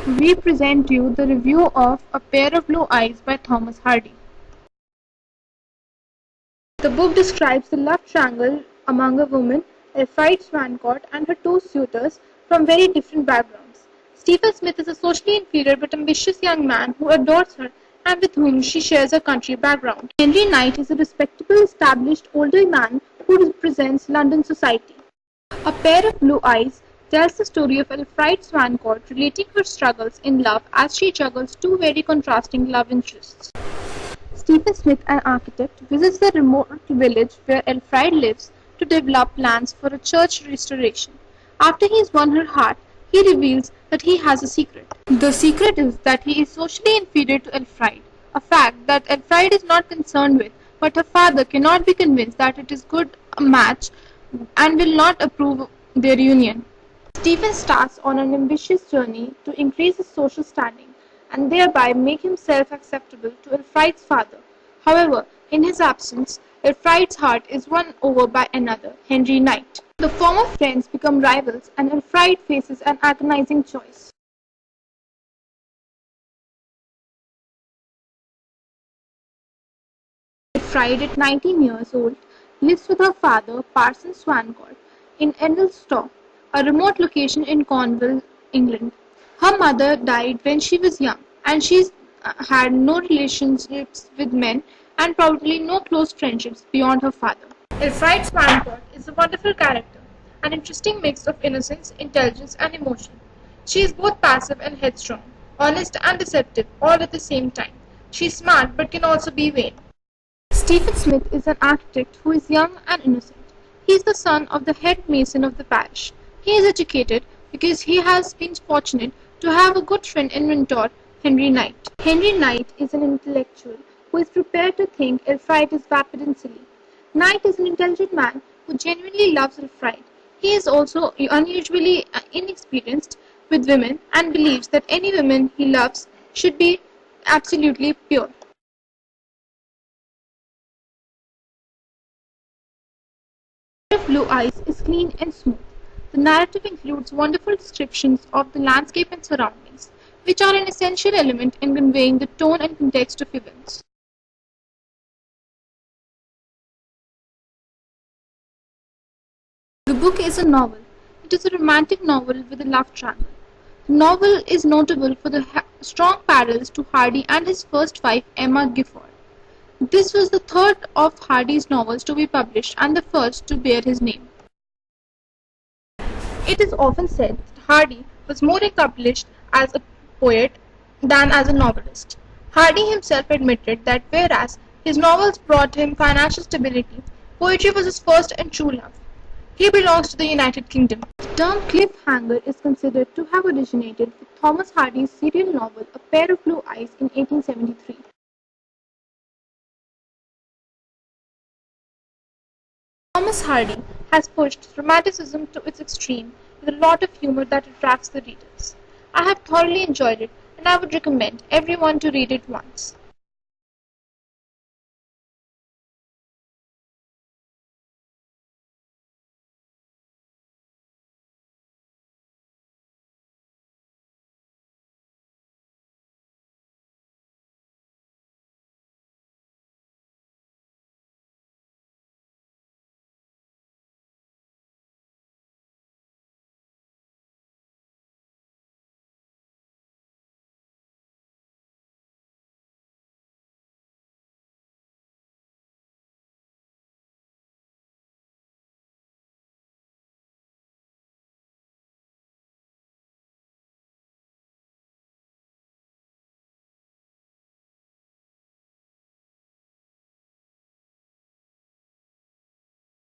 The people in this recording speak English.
we present you the review of A Pair of Blue Eyes by Thomas Hardy. The book describes the love triangle among a woman, Elfride Swancourt, and her two suitors from very different backgrounds. Stephen Smith is a socially inferior but ambitious young man who adores her and with whom she shares a country background. Henry Knight is a respectable, established older man who represents London society. A Pair of Blue Eyes tells the story of Elfride Swancourt relating her struggles in love as she juggles two very contrasting love interests. Stephen Smith, an architect, visits the remote village where Elfride lives to develop plans for a church restoration. After he has won her heart, he reveals that he has a secret. The secret is that he is socially inferior to Elfride, a fact that Elfride is not concerned with, but her father cannot be convinced that it is good a match and will not approve their union. Stephen starts on an ambitious journey to increase his social standing and thereby make himself acceptable to Elfride's father. However, in his absence, Elfride's heart is won over by another, Henry Knight. The former friends become rivals and Elfride faces an agonizing choice. Elfride, at 19 years old, lives with her father, Parson Swancourt, in Endlestow, a remote location in Cornwall, England. Her mother died when she was young, and she's had no relationships with men and probably no close friendships beyond her father. Elfride Swancourt is a wonderful character, an interesting mix of innocence, intelligence, and emotion. She is both passive and headstrong, honest and deceptive, all at the same time. She is smart but can also be vain. Stephen Smith is an architect who is young and innocent. He is the son of the head mason of the parish. He is educated because he has been fortunate to have a good friend and mentor, Henry Knight. Henry Knight is an intellectual who is prepared to think Elfride is vapid and silly. Knight is an intelligent man who genuinely loves Elfride. He is also unusually inexperienced with women and believes that any woman he loves should be absolutely pure. Blue Eyes is clean and smooth. The narrative includes wonderful descriptions of the landscape and surroundings, which are an essential element in conveying the tone and context of events. The book is a novel. It is a romantic novel with a love triangle. The novel is notable for the strong parallels to Hardy and his first wife, Emma Gifford. This was the third of Hardy's novels to be published and the first to bear his name. It is often said that Hardy was more accomplished as a poet than as a novelist. Hardy himself admitted that whereas his novels brought him financial stability, poetry was his first and true love. He belongs to the United Kingdom. The term cliffhanger is considered to have originated with Thomas Hardy's serial novel A Pair of Blue Eyes in 1873. Thomas Hardy has pushed romanticism to its extreme with a lot of humor that attracts the readers. I have thoroughly enjoyed it and I would recommend everyone to read it once.